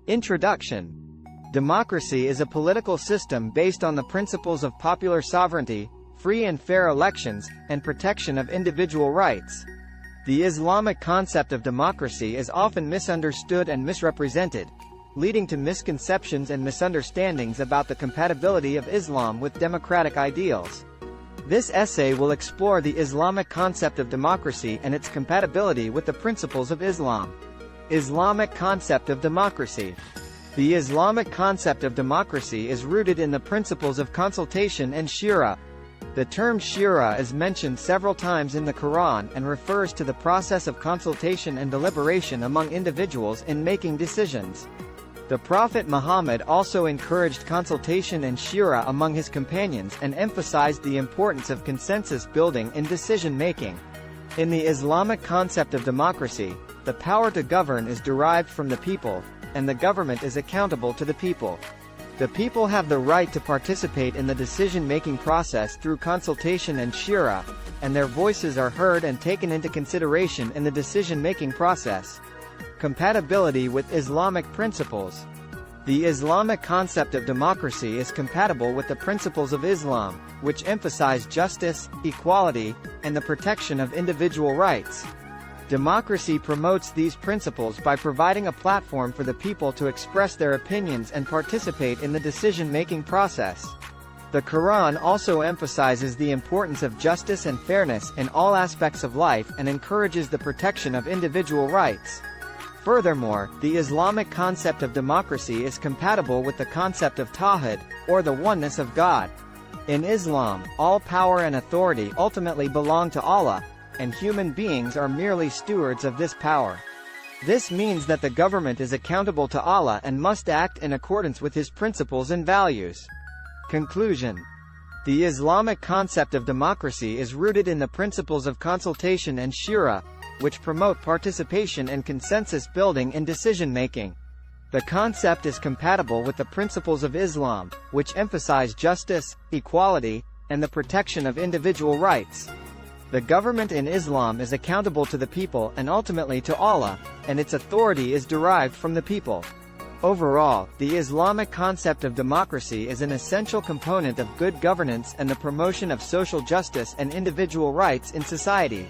Introduction. Democracy is a political system based on the principles of popular sovereignty, free and fair elections, and protection of individual rights. The Islamic concept of democracy is often misunderstood and misrepresented, leading to misconceptions and misunderstandings about the compatibility of Islam with democratic ideals. This essay will explore the Islamic concept of democracy and its compatibility with the principles of Islam. Islamic concept of democracy. The Islamic concept of democracy is rooted in the principles of consultation and shura. The term shura is mentioned several times in the Quran and refers to the process of consultation and deliberation among individuals in making decisions. The Prophet Muhammad also encouraged consultation and shura among his companions and emphasized the importance of consensus building in decision-making. In the Islamic concept of democracy, the power to govern is derived from the people, and the government is accountable to the people. The people have the right to participate in the decision-making process through consultation and shura, and their voices are heard and taken into consideration in the decision-making process. Compatibility with Islamic principles. The Islamic concept of democracy is compatible with the principles of Islam, which emphasize justice, equality, and the protection of individual rights. Democracy promotes these principles by providing a platform for the people to express their opinions and participate in the decision-making process. The Quran also emphasizes the importance of justice and fairness in all aspects of life and encourages the protection of individual rights. Furthermore, the Islamic concept of democracy is compatible with the concept of Tawhid, or the oneness of God. In Islam, all power and authority ultimately belong to Allah, and human beings are merely stewards of this power. This means that the government is accountable to Allah and must act in accordance with His principles and values. Conclusion. The Islamic concept of democracy is rooted in the principles of consultation and shura, which promote participation and consensus building in decision-making. The concept is compatible with the principles of Islam, which emphasize justice, equality, and the protection of individual rights. The government in Islam is accountable to the people and ultimately to Allah, and its authority is derived from the people. Overall, the Islamic concept of democracy is an essential component of good governance and the promotion of social justice and individual rights in society.